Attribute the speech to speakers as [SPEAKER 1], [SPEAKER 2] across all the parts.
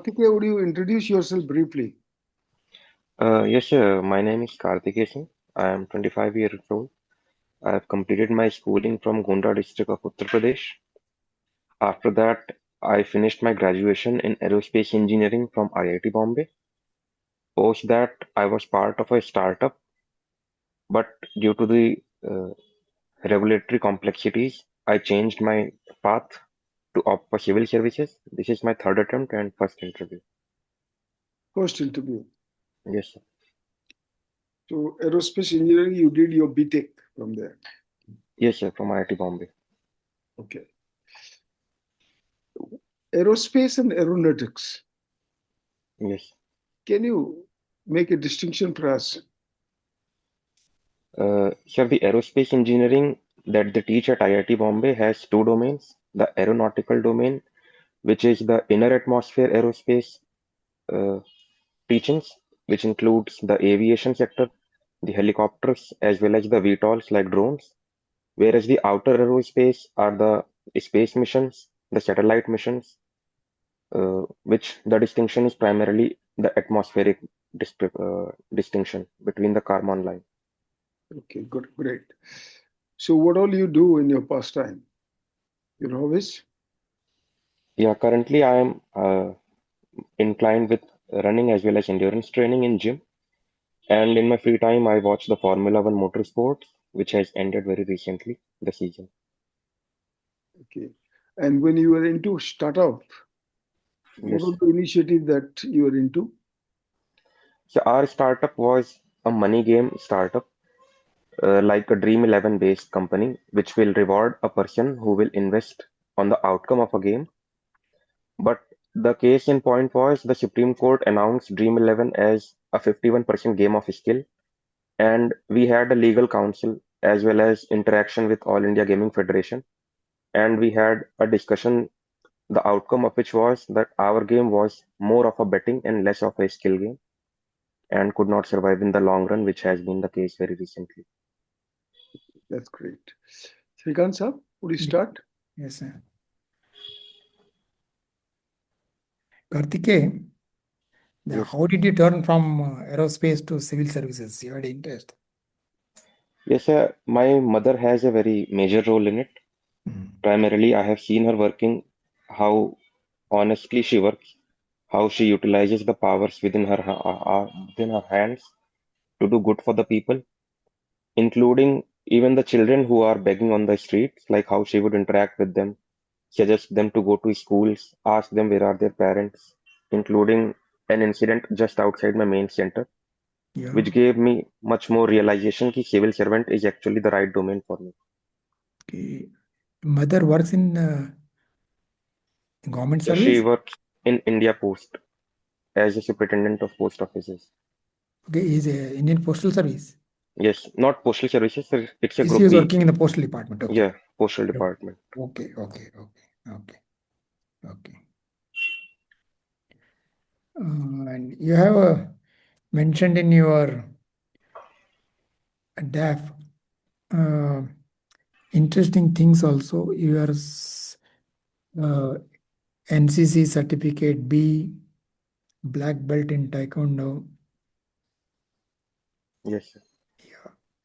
[SPEAKER 1] Kartikeya, would you introduce yourself briefly?
[SPEAKER 2] Yes, sir. My name is Kartikeys Singh. I am 25 years old. I have completed my schooling from Gonda district of Uttar Pradesh. After that, I finished my graduation in aerospace engineering from IIT Bombay. Post that, I was part of a startup, but due to the uh, regulatory complexities, I changed my path to opt for civil services. This is my third attempt and first interview.
[SPEAKER 1] First interview.
[SPEAKER 2] Yes, sir.
[SPEAKER 1] So, aerospace engineering, you did your BTech from there.
[SPEAKER 2] Yes, sir, from IIT Bombay.
[SPEAKER 1] Okay. Aerospace and aeronautics.
[SPEAKER 2] Yes.
[SPEAKER 1] Can you make a distinction for us?
[SPEAKER 2] Sir, the aerospace engineering that they teach at IIT Bombay has two domains. The aeronautical domain, which is the inner atmosphere aerospace uh, teachings, which includes the aviation sector, the helicopters, as well as the VTOLs like drones. Whereas the outer aerospace are the space missions, the satellite missions, which the distinction is primarily the atmospheric distinction between the Kármán line.
[SPEAKER 1] Okay, good, great. So, what all you do in your pastime? Your hobbies?
[SPEAKER 2] Yeah, currently I am inclined with running as well as endurance training in gym. And in my free time, I watch the Formula One motorsports, which has ended very recently, the season.
[SPEAKER 1] Okay. And when you were into startup, what
[SPEAKER 2] Yes.
[SPEAKER 1] was the initiative that you were into?
[SPEAKER 2] So our startup was a money game startup, like a Dream 11 based company, which will reward a person who will invest on the outcome of a game. But the case in point was the Supreme Court announced Dream 11 as a 51% game of skill, and we had a legal counsel as well as interaction with All India Gaming Federation, and we had a discussion, the outcome of which was that our game was more of a betting and less of a skill game and could not survive in the long run, which has been the case very recently.
[SPEAKER 1] That's great. Srikant sir, would you start?
[SPEAKER 3] Yes, sir. Kartikeya,
[SPEAKER 2] Yes,
[SPEAKER 3] how did you turn from aerospace to civil services? You had interest.
[SPEAKER 2] yes, sir. My mother has a very major role in it. Primarily, I have seen her working, how honestly she works, how she utilizes the powers within her hands to do good for the people, including even the children who are begging on the streets, like how she would interact with them, suggest them to go to schools, ask them where are their parents, including an incident just outside my main center,
[SPEAKER 3] Yeah.
[SPEAKER 2] which gave me much more realization that civil servant is actually the right domain for me.
[SPEAKER 3] Okay. Mother works in government
[SPEAKER 2] So she
[SPEAKER 3] service.
[SPEAKER 2] works in India Post as a superintendent of post offices.
[SPEAKER 3] Okay, is Indian Postal Service.
[SPEAKER 2] Yes, not postal services, sir, it's a
[SPEAKER 3] She
[SPEAKER 2] group
[SPEAKER 3] is
[SPEAKER 2] B.
[SPEAKER 3] working in the postal department. Okay.
[SPEAKER 2] Yeah, postal department.
[SPEAKER 3] Okay. Okay. And you have mentioned in your DAF interesting things also. Your NCC certificate B, black belt in Taekwondo.
[SPEAKER 2] Yes, sir.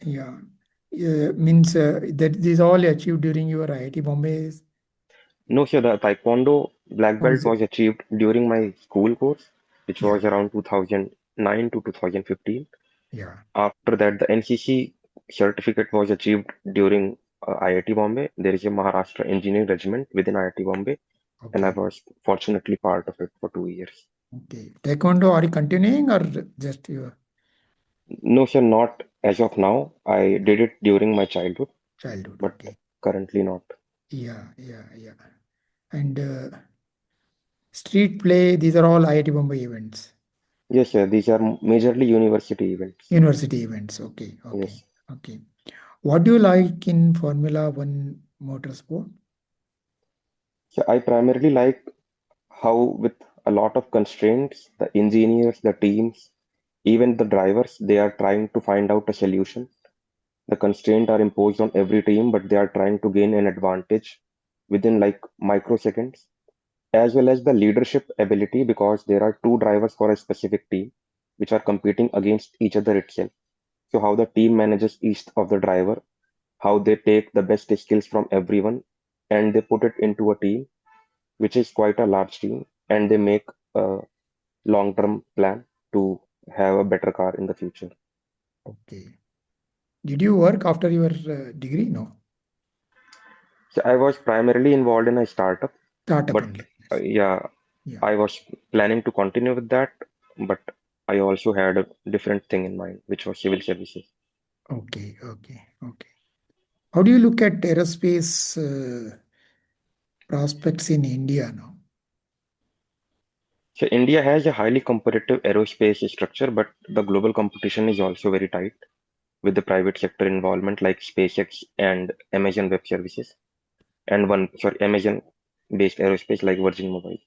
[SPEAKER 3] Yeah. Means that this all achieved during your IIT Bombay.
[SPEAKER 2] No, sir, the Taekwondo black
[SPEAKER 3] Or
[SPEAKER 2] belt
[SPEAKER 3] is it?
[SPEAKER 2] was achieved during my school course, which
[SPEAKER 3] Yeah.
[SPEAKER 2] was around 2009 to 2015.
[SPEAKER 3] Yeah.
[SPEAKER 2] After that, the NCC certificate was achieved during IIT Bombay. There is a Maharashtra Engineering Regiment within IIT Bombay, and I
[SPEAKER 3] Okay.
[SPEAKER 2] was fortunately part of it for 2 years.
[SPEAKER 3] Okay. Taekwondo, are you continuing or just your
[SPEAKER 2] No, sir, not as of now. I did it during my childhood,
[SPEAKER 3] childhood?
[SPEAKER 2] but
[SPEAKER 3] Okay.
[SPEAKER 2] currently not.
[SPEAKER 3] Yeah. And street play, these are all IIT Bombay events.
[SPEAKER 2] Yes, sir, these are majorly university events.
[SPEAKER 3] University events. Okay.
[SPEAKER 2] Yes.
[SPEAKER 3] What do you like in Formula One motorsport?
[SPEAKER 2] So I primarily like how, with a lot of constraints, the engineers, the teams, even the drivers, they are trying to find out a solution. The constraints are imposed on every team, but they are trying to gain an advantage within like microseconds. as well as the leadership ability, because there are two drivers for a specific team which are competing against each other itself. So how the team manages each of the driver, how they take the best skills from everyone and they put it into a team, which is quite a large team, and they make a long-term plan to have a better car in the future.
[SPEAKER 3] Okay. Did you work after your degree? No.
[SPEAKER 2] So I was primarily involved in a startup,
[SPEAKER 3] Startup
[SPEAKER 2] but
[SPEAKER 3] only.
[SPEAKER 2] yeah,
[SPEAKER 3] Yeah.
[SPEAKER 2] I was planning to continue with that, but I also had a different thing in mind, which was civil services.
[SPEAKER 3] Okay. Okay. Okay. How do you look at aerospace prospects in India now?
[SPEAKER 2] So India has a highly competitive aerospace structure, but the global competition is also very tight with the private sector involvement like SpaceX and Amazon Web Services and Amazon based aerospace like Virgin Mobile.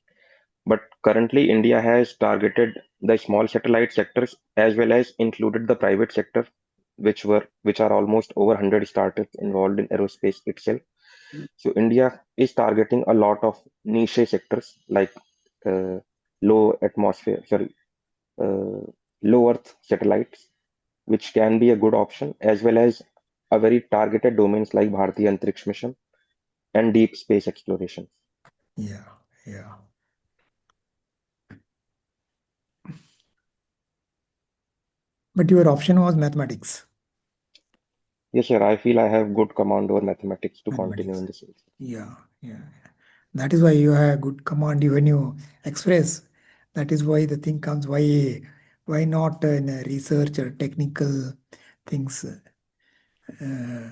[SPEAKER 2] But currently, India has targeted the small satellite sectors as well as included the private sector, which are almost over 100 startups involved in aerospace itself. So India is targeting a lot of niche sectors like uh, low atmosphere, sorry, uh, low Earth satellites, which can be a good option, as well as a very targeted domains like Bharatiya Antariksh Mission and deep space exploration.
[SPEAKER 3] Yeah. Yeah. But your option was mathematics.
[SPEAKER 2] Yes, sir. I feel I have good command over mathematics to continue
[SPEAKER 3] Mathematics.
[SPEAKER 2] in this field.
[SPEAKER 3] Yeah. Yeah. Yeah. That is why you have good command when you express. That is why the thing comes. Why not in research or technical things? Uh,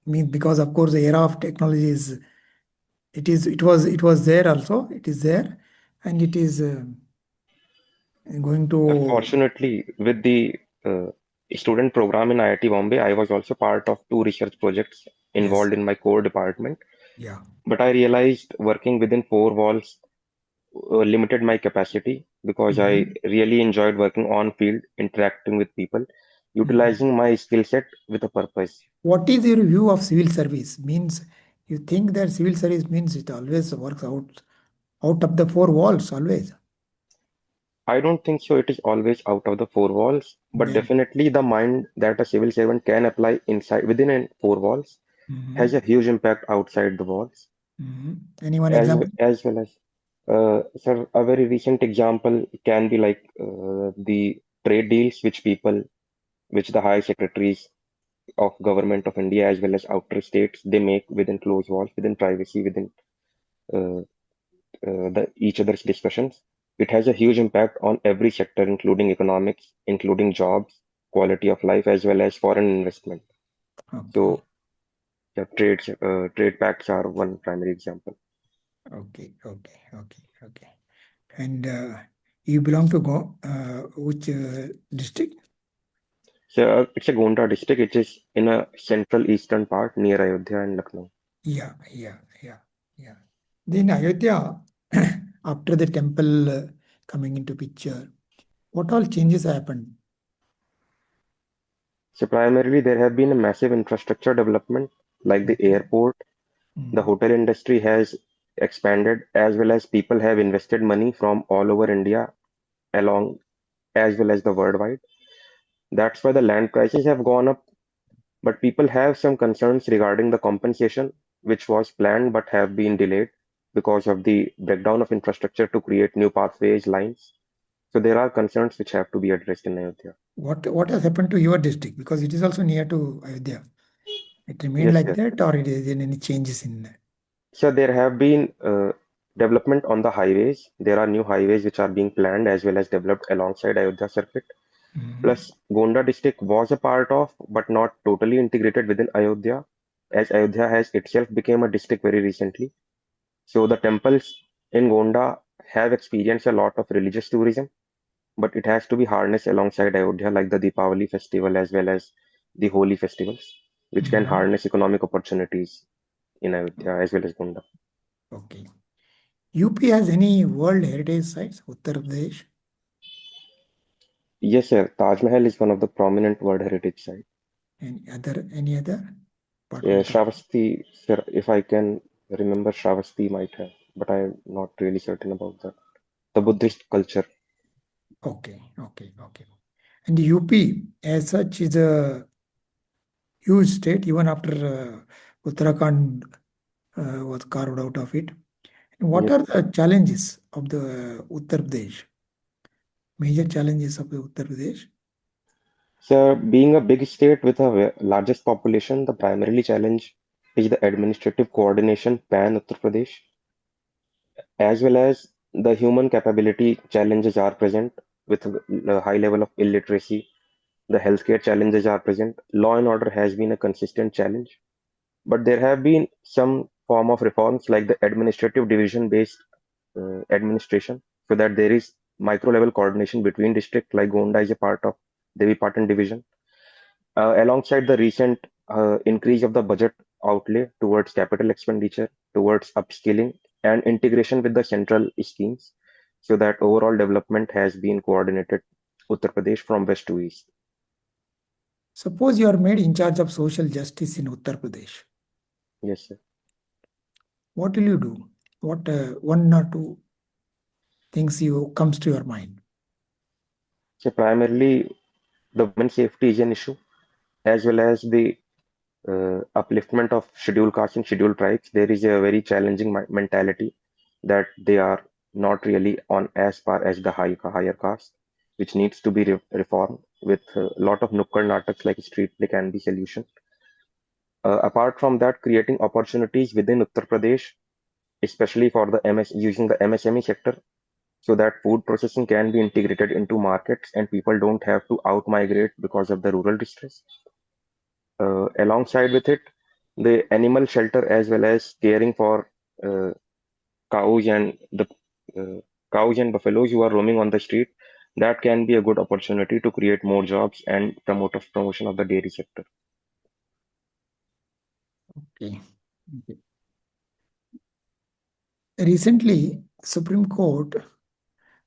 [SPEAKER 3] mean because of course the era of technology is it was there also. It is there, and it is going to.
[SPEAKER 2] Fortunately, with the uh, student program in IIT Bombay, I was also part of two research projects
[SPEAKER 3] Yes.
[SPEAKER 2] involved in my core department.
[SPEAKER 3] Yeah.
[SPEAKER 2] But I realized working within four walls limited my capacity because I
[SPEAKER 3] Mhm.
[SPEAKER 2] really enjoyed working on field, interacting with people,
[SPEAKER 3] Mhm.
[SPEAKER 2] utilizing my skill set with a purpose.
[SPEAKER 3] What is your view of civil service? Means you think that civil service means it always works out of the four walls always.
[SPEAKER 2] I don't think so. It is always out of the four walls, but
[SPEAKER 3] Then.
[SPEAKER 2] definitely the mind that a civil servant can apply inside within four walls has a
[SPEAKER 3] Mhm.
[SPEAKER 2] huge impact outside the walls,
[SPEAKER 3] Mhm. Any one
[SPEAKER 2] as
[SPEAKER 3] example?
[SPEAKER 2] as well as sir, a very recent example can be like the trade deals which the high secretaries of government of India as well as outer states they make within closed walls, within privacy, within uh, the each other's discussions. It has a huge impact on every sector, including economics, including jobs, quality of life, as well as foreign investment.
[SPEAKER 3] Okay.
[SPEAKER 2] So, yeah, trade pacts are one primary example.
[SPEAKER 3] Okay. Okay. Okay. Okay. And you belong to go which district?
[SPEAKER 2] So, it's a Gonda district. It is in a central eastern part near Ayodhya and Lucknow.
[SPEAKER 3] Yeah. Yeah. Yeah. Yeah. Then Ayodhya, after the temple coming into picture, what all changes happened?
[SPEAKER 2] So, primarily, there have been a massive infrastructure development, like the
[SPEAKER 3] Mhm.
[SPEAKER 2] airport. The
[SPEAKER 3] Mhm.
[SPEAKER 2] hotel industry has expanded, as well as people have invested money from all over India, along as well as the worldwide. That's why the land prices have gone up, but people have some concerns regarding the compensation, which was planned but have been delayed because of the breakdown of infrastructure to create new pathways, lines. So there are concerns which have to be addressed in Ayodhya.
[SPEAKER 3] What has happened to your district? Because it is also near to Ayodhya. It remained
[SPEAKER 2] Yes,
[SPEAKER 3] like
[SPEAKER 2] yes.
[SPEAKER 3] that, or it is in any changes in?
[SPEAKER 2] So there have been development on the highways. There are new highways which are being planned as well as developed alongside Ayodhya circuit.
[SPEAKER 3] Mhm.
[SPEAKER 2] Plus, Gonda district was a part of, but not totally integrated within Ayodhya, as Ayodhya has itself became a district very recently. So the temples in Gonda have experienced a lot of religious tourism, but it has to be harnessed alongside Ayodhya, like the Deepavali festival as well as the holy festivals, which can
[SPEAKER 3] Mhm.
[SPEAKER 2] harness economic opportunities in Ayodhya as well as Gonda.
[SPEAKER 3] Okay. UP has any World Heritage Sites? Uttar Pradesh?
[SPEAKER 2] Yes, sir. Taj Mahal is one of the prominent World Heritage sites.
[SPEAKER 3] Any other apart from Taj?
[SPEAKER 2] Shravasti, sir, if I can I remember Shravasti might have, but I'm not really certain about that. The
[SPEAKER 3] Okay,
[SPEAKER 2] Buddhist culture.
[SPEAKER 3] okay, okay. And UP as such is a huge state, even after Uttarakhand was carved out of it. And what
[SPEAKER 2] Yes.
[SPEAKER 3] are the challenges of the Uttar Pradesh? Major challenges of the Uttar Pradesh?
[SPEAKER 2] So, being a big state with a largest population, the primarily challenge is the administrative coordination pan Uttar Pradesh, as well as the human capability challenges are present with a high level of illiteracy. The healthcare challenges are present. Law and order has been a consistent challenge, but there have been some form of reforms like the administrative division based administration, so that there is micro level coordination between district, like Gonda is a part of Devi Patan division. Alongside the recent increase of the budget outlay towards capital expenditure, towards upskilling and integration with the central schemes, so that overall development has been coordinated Uttar Pradesh from west to east.
[SPEAKER 3] Suppose you are made in charge of social justice in Uttar Pradesh.
[SPEAKER 2] Yes, sir.
[SPEAKER 3] What will you do? What one or two things you comes to your mind?
[SPEAKER 2] So primarily the women safety is an issue, as well as the upliftment of scheduled castes and scheduled tribes. There is a very challenging mentality that they are not really on as par as the higher caste, which needs to be reformed with a lot of nukkad nataks like street play can be solution. Apart from that, creating opportunities within Uttar Pradesh, especially for the using the MSME sector, so that food processing can be integrated into markets and people don't have to out migrate because of the rural distress. Alongside with it, the animal shelter as well as caring for uh, cows and the uh, cows and buffaloes who are roaming on the street, that can be a good opportunity to create more jobs and promotion of the dairy sector.
[SPEAKER 3] Okay. Okay. Recently, Supreme Court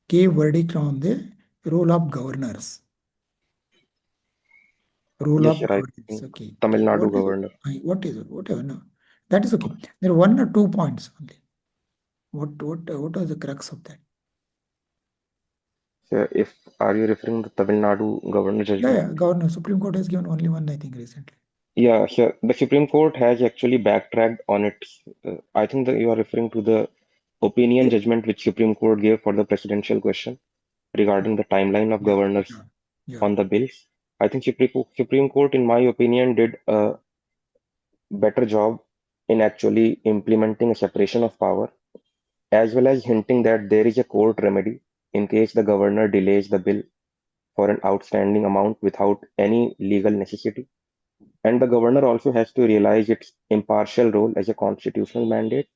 [SPEAKER 3] gave verdict on the role of governors. Role
[SPEAKER 2] Yes,
[SPEAKER 3] of
[SPEAKER 2] sir, I
[SPEAKER 3] governance.
[SPEAKER 2] think
[SPEAKER 3] Okay.
[SPEAKER 2] Tamil
[SPEAKER 3] Okay.
[SPEAKER 2] Nadu
[SPEAKER 3] What is it?
[SPEAKER 2] governor.
[SPEAKER 3] What is it? Whatever. No. That is okay. There are 1 or 2 points only. What was the crux of that?
[SPEAKER 2] So if are you referring to Tamil Nadu governor
[SPEAKER 3] Yeah,
[SPEAKER 2] judgment?
[SPEAKER 3] yeah. Governor. Supreme Court has given only one, I think, recently.
[SPEAKER 2] Yeah, sure. The Supreme Court has actually backtracked on its. I think that you are referring to the opinion
[SPEAKER 3] Yeah.
[SPEAKER 2] judgment which Supreme Court gave for the presidential question regarding the timeline of
[SPEAKER 3] Yeah.
[SPEAKER 2] governors
[SPEAKER 3] Yeah. Yeah.
[SPEAKER 2] on the bills. I think Supreme Court, in my opinion, did a better job in actually implementing a separation of power, as well as hinting that there is a court remedy in case the governor delays the bill for an outstanding amount without any legal necessity. And the governor also has to realize its impartial role as a constitutional mandate,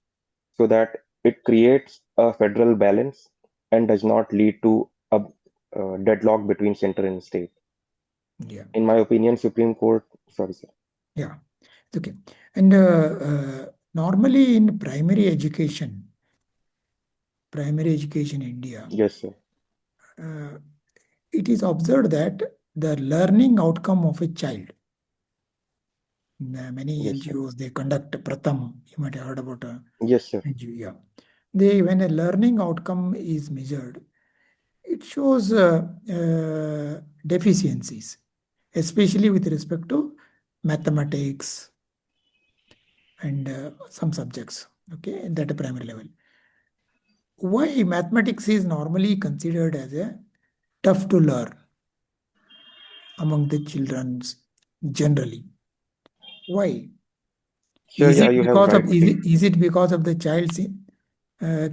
[SPEAKER 2] so that it creates a federal balance and does not lead to a deadlock between center and state.
[SPEAKER 3] Yeah.
[SPEAKER 2] In my opinion, Supreme Court, sorry, sir.
[SPEAKER 3] Yeah. Okay. And normally in primary education in India,
[SPEAKER 2] Yes, sir.
[SPEAKER 3] uh, it is observed that the learning outcome of a child, many
[SPEAKER 2] Yes, sir.
[SPEAKER 3] NGOs, they conduct Pratham. You might have heard about a
[SPEAKER 2] Yes, sir.
[SPEAKER 3] NGO. Yeah. When a learning outcome is measured, it shows deficiencies, especially with respect to mathematics and some subjects, okay, at a primary level. Why mathematics is normally considered as a tough to learn among the children generally? Why?
[SPEAKER 2] Sure, yeah, you have rightly.
[SPEAKER 3] Is it because of the child's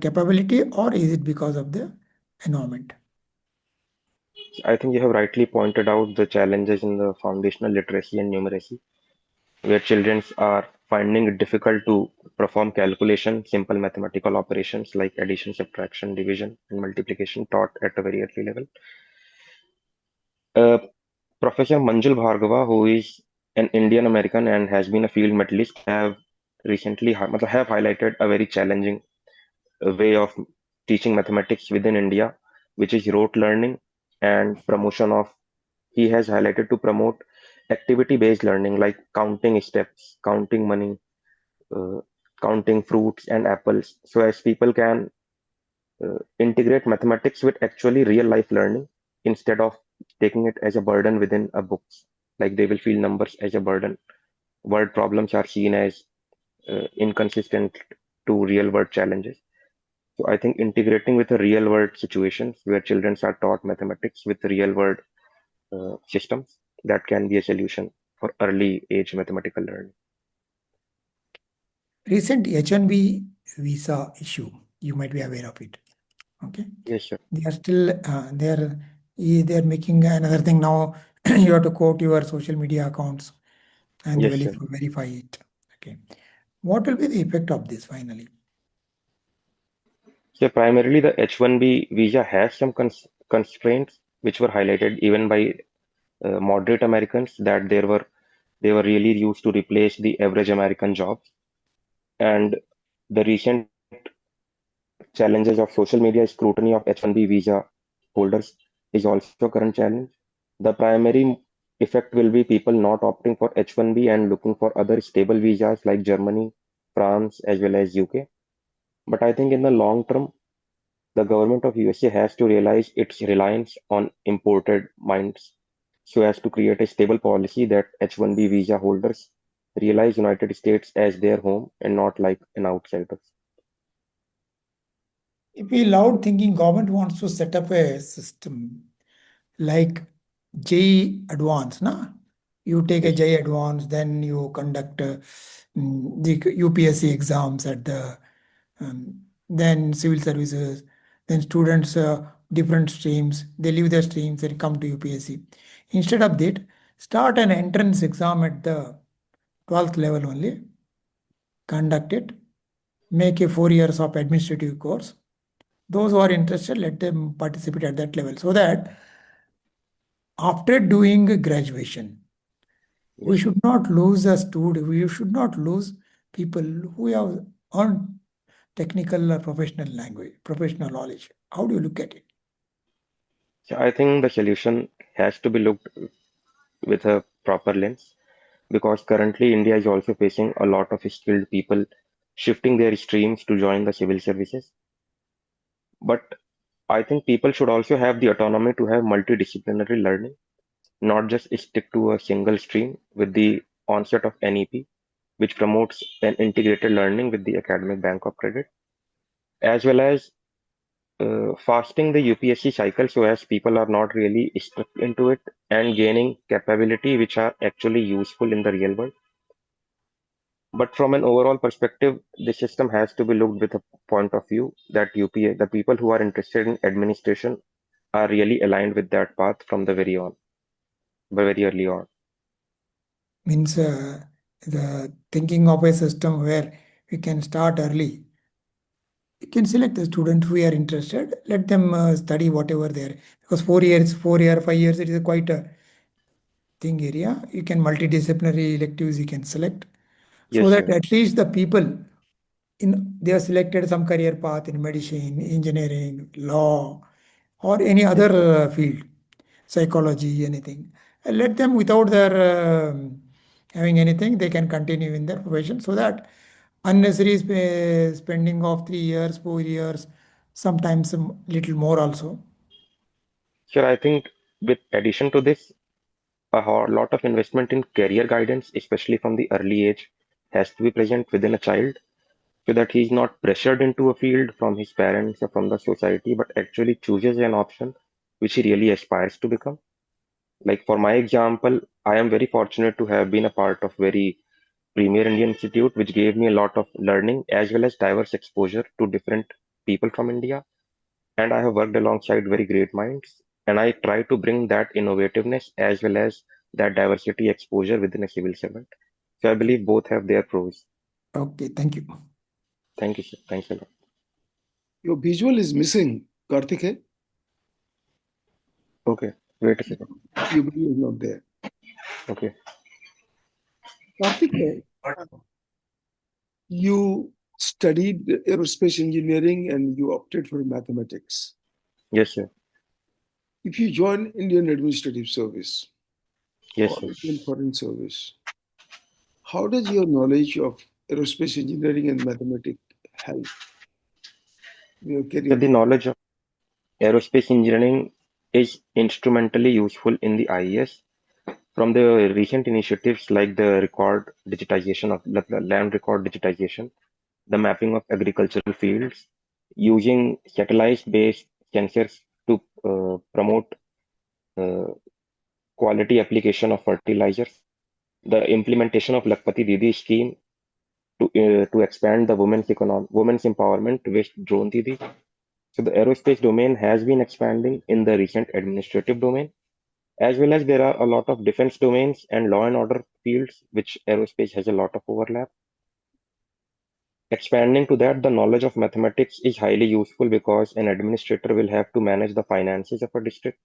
[SPEAKER 3] capability, or is it because of the environment?
[SPEAKER 2] I think you have rightly pointed out the challenges in the foundational literacy and numeracy, where children are finding it difficult to perform calculation, simple mathematical operations like addition, subtraction, division, and multiplication taught at a very early level. Uh, Professor Manjul Bhargava, who is an Indian American and has been a field medalist, have recently have highlighted a very challenging way of teaching mathematics within India, which is rote learning and promotion of. He has highlighted to promote activity-based learning like counting steps, counting money, uh, counting fruits and apples, so as people can integrate mathematics with actually real life learning instead of taking it as a burden within a books. Like they will feel numbers as a burden. Word problems are seen as inconsistent to real world challenges. So I think integrating with a real world situations where children are taught mathematics with real world systems, that can be a solution for early age mathematical learning.
[SPEAKER 3] Recent H-1B visa issue, you might be aware of it. Okay,
[SPEAKER 2] Yes, sir.
[SPEAKER 3] they are still they're making another thing now. You have to quote your social media accounts and
[SPEAKER 2] Yes, sir.
[SPEAKER 3] verify it. Okay, what will be the effect of this finally?
[SPEAKER 2] So primarily the H-1B visa has some constraints which were highlighted even by moderate Americans, that they were really used to replace the average American jobs. And the recent challenges of social media scrutiny of H-1B visa holders is also a current challenge. The primary effect will be people not opting for H-1B and looking for other stable visas like Germany, France, as well as UK. But I think in the long term, the government of USA has to realize its reliance on imported minds so as to create a stable policy that H-1B visa holders realize United States as their home and not like an outsider.
[SPEAKER 3] If we loud thinking government wants to set up a system like JEE Advance, na? You take a
[SPEAKER 2] Yes,
[SPEAKER 3] JEE Advance, then you conduct the UPSC exams at the then civil services, then students different streams, they leave their streams and come to UPSC. Instead of that, start an entrance exam at the 12th level only, conduct it, make a 4 years of administrative course. Those who are interested, let them participate at that level so that after doing graduation, we
[SPEAKER 2] yes, sir.
[SPEAKER 3] should not lose a student, we should not lose people who have earned technical or professional language, professional knowledge. How do you look at it?
[SPEAKER 2] So I think the solution has to be looked with a proper lens because currently India is also facing a lot of skilled people shifting their streams to join the civil services. But I think people should also have the autonomy to have multidisciplinary learning, not just stick to a single stream with the onset of NEP, which promotes an integrated learning with the academic bank of credit, as well as fasting the UPSC cycle so as people are not really stuck into it and gaining capability which are actually useful in the real world. But from an overall perspective, the system has to be looked with a point of view that the people who are interested in administration are really aligned with that path from the very early on.
[SPEAKER 3] Means the thinking of a system where we can start early. You can select the students who are interested, let them study whatever they are. Because 4 years, 4 year, 5 years, it is a quite a thing area. You can multidisciplinary electives you can select so
[SPEAKER 2] Yes,
[SPEAKER 3] that
[SPEAKER 2] sir.
[SPEAKER 3] at least the people in they have selected some career path in medicine, engineering, law, or any
[SPEAKER 2] Yes,
[SPEAKER 3] other
[SPEAKER 2] sir.
[SPEAKER 3] field, psychology, anything. And let them without their having anything, they can continue in their profession so that unnecessary spending of 3 years, 4 years, sometimes a little more also.
[SPEAKER 2] Sure, I think with addition to this, lot of investment in career guidance, especially from the early age, has to be present within a child so that he's not pressured into a field from his parents or from the society, but actually chooses an option which he really aspires to become. Like for my example, I am very fortunate to have been a part of very premier Indian institute, which gave me a lot of learning as well as diverse exposure to different people from India. And I have worked alongside very great minds. And I try to bring that innovativeness as well as that diversity exposure within a civil servant. So I believe both have their pros.
[SPEAKER 3] Okay, thank you.
[SPEAKER 2] Thank you, sir. Thanks a lot.
[SPEAKER 1] Your visual is missing, Kartike.
[SPEAKER 2] Okay, wait a second.
[SPEAKER 1] Your video is not there.
[SPEAKER 2] Okay.
[SPEAKER 1] Kartike, you studied aerospace engineering and you opted for mathematics.
[SPEAKER 2] Yes, sir.
[SPEAKER 1] If you join Indian Administrative Service
[SPEAKER 2] Yes,
[SPEAKER 1] or
[SPEAKER 2] sir.
[SPEAKER 1] Indian Foreign Service, how does your knowledge of aerospace engineering and mathematics help in your
[SPEAKER 2] So
[SPEAKER 1] career?
[SPEAKER 2] the knowledge of aerospace engineering is instrumentally useful in the IAS. From the recent initiatives like the record digitization of land record digitization, the mapping of agricultural fields, using satellite-based sensors to promote uh, quality application of fertilizers, the implementation of Lakpati Didi scheme to expand the women's empowerment with Drone Didi. So the aerospace domain has been expanding in the recent administrative domain, as well as there are a lot of defense domains and law and order fields, which aerospace has a lot of overlap. Expanding to that, the knowledge of mathematics is highly useful because an administrator will have to manage the finances of a district,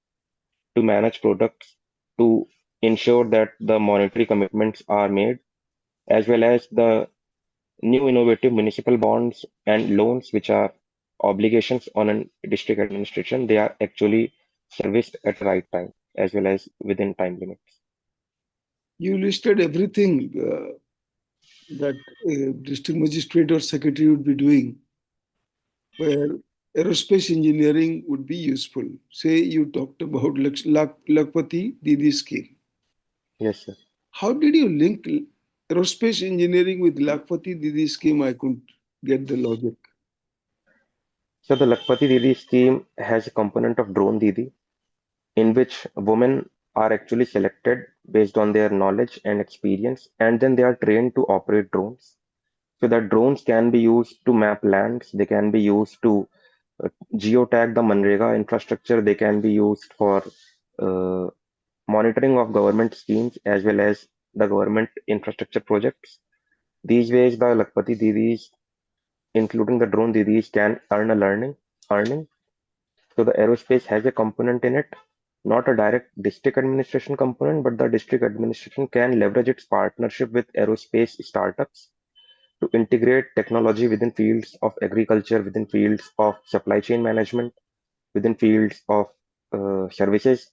[SPEAKER 2] to manage products, to ensure that the monetary commitments are made, as well as the new innovative municipal bonds and loans, which are obligations on a district administration. They are actually serviced at the right time as well as within time limits.
[SPEAKER 1] You listed everything that a district magistrate or secretary would be doing, where aerospace engineering would be useful. Say you talked about Lakpati Didi scheme.
[SPEAKER 2] Yes, sir.
[SPEAKER 1] How did you link aerospace engineering with Lakpati Didi scheme? I couldn't get the logic.
[SPEAKER 2] So the Lakpati Didi scheme has a component of Drone Didi, in which women are actually selected based on their knowledge and experience, and then they are trained to operate drones. So that drones can be used to map lands, they can be used to geotag the Manrega infrastructure, they can be used for uh, monitoring of government schemes as well as the government infrastructure projects. These ways, the Lakpati Didis, including the drone Didis, can earn a earning. So the aerospace has a component in it, not a direct district administration component, but the district administration can leverage its partnership with aerospace startups to integrate technology within fields of agriculture, within fields of supply chain management, within fields of services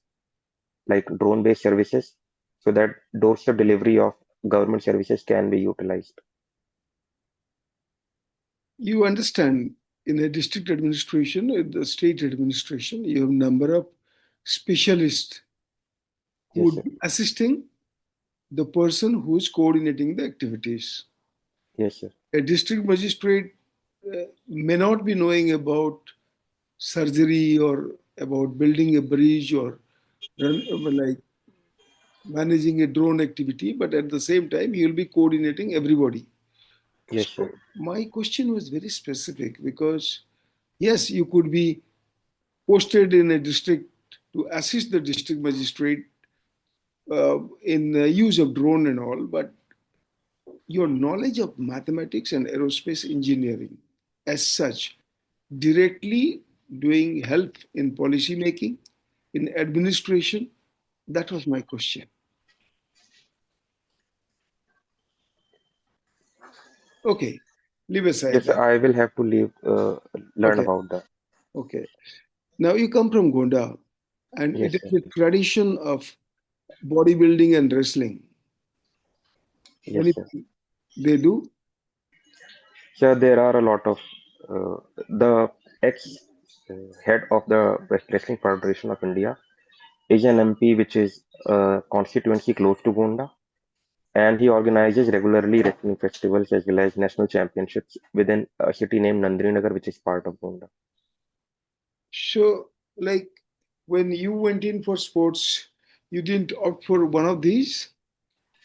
[SPEAKER 2] like drone-based services, so that doorstep delivery of government services can be utilized.
[SPEAKER 1] You understand, in a district administration, in the state administration, you have number of specialists who
[SPEAKER 2] Yes,
[SPEAKER 1] would
[SPEAKER 2] sir.
[SPEAKER 1] be assisting the person who is coordinating the activities.
[SPEAKER 2] Yes, sir.
[SPEAKER 1] A district magistrate may not be knowing about surgery or about building a bridge or like managing a drone activity, but at the same time, he will be coordinating everybody.
[SPEAKER 2] Yes, sir.
[SPEAKER 1] So my question was very specific because, yes, you could be posted in a district to assist the district magistrate in the use of drone and all, but your knowledge of mathematics and aerospace engineering as such directly doing help in policy making, in administration, that was my question. Okay, leave aside
[SPEAKER 2] Yes, sir.
[SPEAKER 1] that.
[SPEAKER 2] I will have to learn
[SPEAKER 1] Okay,
[SPEAKER 2] about that.
[SPEAKER 1] okay. Now you come from Gonda, and it
[SPEAKER 2] Yes,
[SPEAKER 1] is
[SPEAKER 2] sir.
[SPEAKER 1] a tradition of bodybuilding and wrestling.
[SPEAKER 2] Yes, sir.
[SPEAKER 1] Anything they do?
[SPEAKER 2] So there are a lot of the ex head of the Wrestling Federation of India is an MP, which is constituency close to Gonda, and he organizes regularly wrestling festivals as well as national championships within a city named Nandrinagar, which is part of Gonda.
[SPEAKER 1] So, like when you went in for sports, you didn't opt for one of these,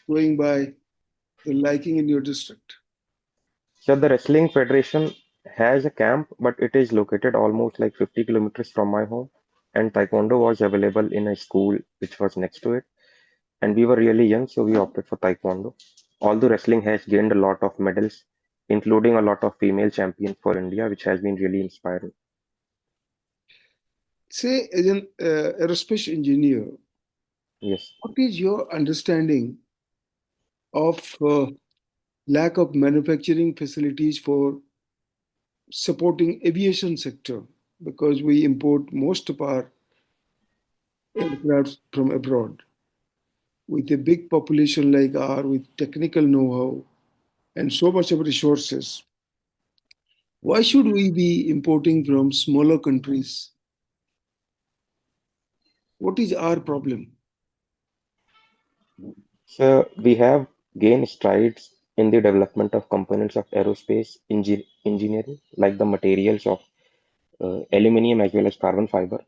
[SPEAKER 1] going by the liking in your district.
[SPEAKER 2] So the Wrestling Federation has a camp, but it is located almost like 50 kilometers from my home. And Taekwondo was available in a school which was next to it. And we were really young, so we opted for Taekwondo. Although wrestling has gained a lot of medals, including a lot of female champions for India, which has been really inspiring.
[SPEAKER 1] Say, as an aerospace engineer,
[SPEAKER 2] Yes.
[SPEAKER 1] what is your understanding of lack of manufacturing facilities for supporting aviation sector? Because we import most of our aircraft from abroad. With a big population like ours, with technical know-how, and so much of resources. Why should we be importing from smaller countries? What is our problem?
[SPEAKER 2] So we have gained strides in the development of components of aerospace engineering, like the materials of aluminium as well as carbon fiber.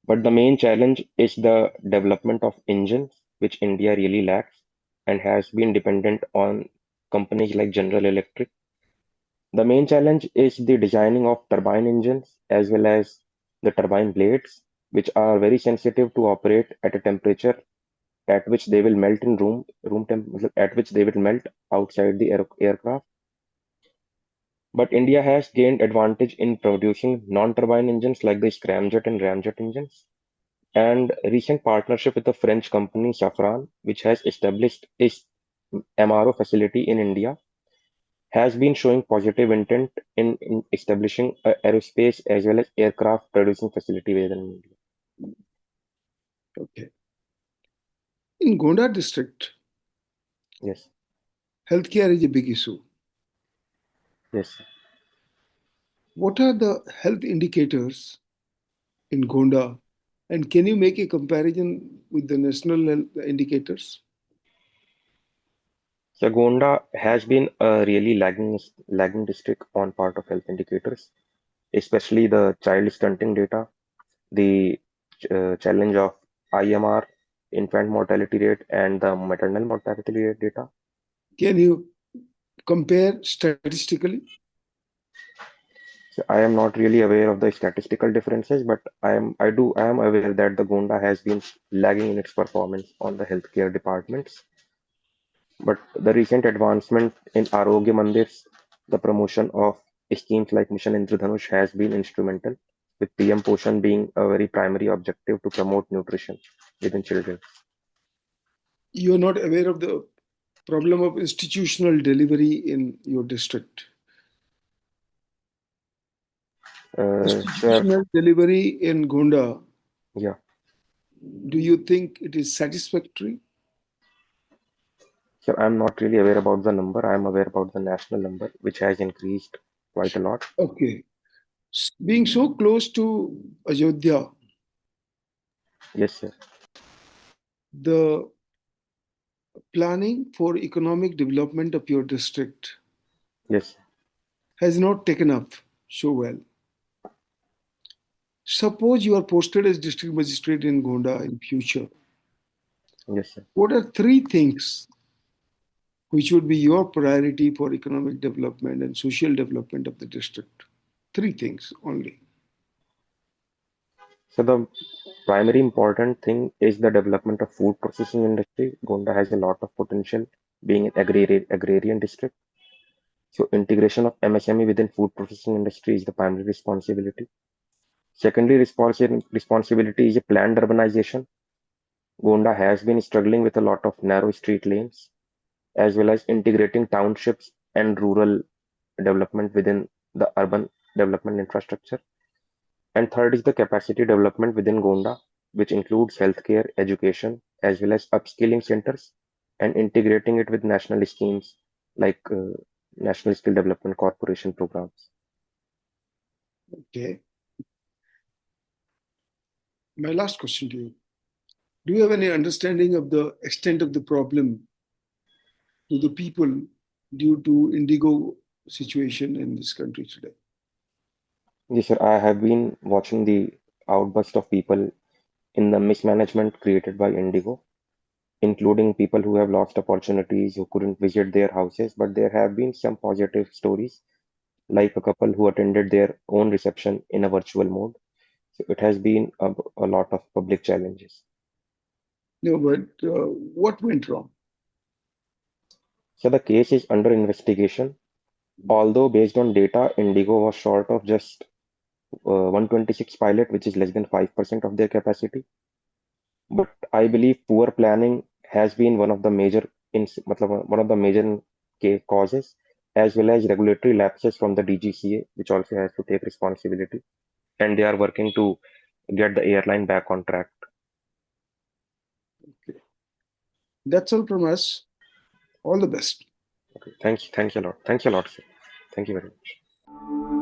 [SPEAKER 2] But the main challenge is the development of engines, which India really lacks and has been dependent on companies like General Electric. The main challenge is the designing of turbine engines as well as the turbine blades, which are very sensitive to operate at a temperature at which they will melt in room temp at which they will melt outside the aircraft. But India has gained advantage in producing non-turbine engines like the scramjet and ramjet engines. And recent partnership with the French company Safran, which has established its MRO facility in India, has been showing positive intent in establishing a aerospace as well as aircraft producing facility within India.
[SPEAKER 1] Okay. In Gonda district,
[SPEAKER 2] Yes,
[SPEAKER 1] healthcare is a big issue.
[SPEAKER 2] yes.
[SPEAKER 1] What are the health indicators in Gonda? And can you make a comparison with the national health indicators?
[SPEAKER 2] So Gonda has been a really lagging district on part of health indicators, especially the child stunting data, the challenge of IMR, infant mortality rate, and the maternal mortality rate data.
[SPEAKER 1] Can you compare statistically?
[SPEAKER 2] So I am not really aware of the statistical differences, but I am aware that the Gonda has been lagging in its performance on the healthcare departments. But the recent advancement in Arogya Mandirs, the promotion of schemes like Mission Indradhanush has been instrumental, with PM Poshan being a very primary objective to promote nutrition within children.
[SPEAKER 1] You are not aware of the problem of institutional delivery in your district.
[SPEAKER 2] Sir,
[SPEAKER 1] Institutional delivery in Gonda,
[SPEAKER 2] yeah,
[SPEAKER 1] do you think it is satisfactory?
[SPEAKER 2] sir, I'm not really aware about the number. I'm aware about the national number, which has increased quite a lot.
[SPEAKER 1] Okay. Being so close to Ayodhya,
[SPEAKER 2] Yes, sir.
[SPEAKER 1] the planning for economic development of your district
[SPEAKER 2] Yes,
[SPEAKER 1] has not taken up so well. Suppose you are posted as district magistrate in Gonda in future.
[SPEAKER 2] yes, sir.
[SPEAKER 1] What are three things which would be your priority for economic development and social development of the district? Three things only.
[SPEAKER 2] So the primary important thing is the development of food processing industry. Gonda has a lot of potential being an agrarian district. So integration of MSME within food processing industry is the primary responsibility. Secondly, responsibility is a planned urbanization. Gonda has been struggling with a lot of narrow street lanes, as well as integrating townships and rural development within the urban development infrastructure. And third is the capacity development within Gonda, which includes healthcare, education, as well as upskilling centers, and integrating it with national schemes like National Skill Development Corporation programs.
[SPEAKER 1] Okay. My last question to you. Do you have any understanding of the extent of the problem to the people due to indigo situation in this country today?
[SPEAKER 2] Yes, sir, I have been watching the outburst of people in the mismanagement created by Indigo, including people who have lost opportunities, who couldn't visit their houses, but there have been some positive stories, like a couple who attended their own reception in a virtual mode. So it has been a lot of public challenges.
[SPEAKER 1] No, but what went wrong?
[SPEAKER 2] So the case is under investigation. Although based on data, Indigo was short of just 126 pilot, which is less than 5% of their capacity. But I believe poor planning has been one of the one of the major causes, as well as regulatory lapses from the DGCA, which also has to take responsibility. And they are working to get the airline back on track.
[SPEAKER 1] Okay. That's all from us. All the best.
[SPEAKER 2] Thank you a lot. Thank you a lot, sir. Thank you very much.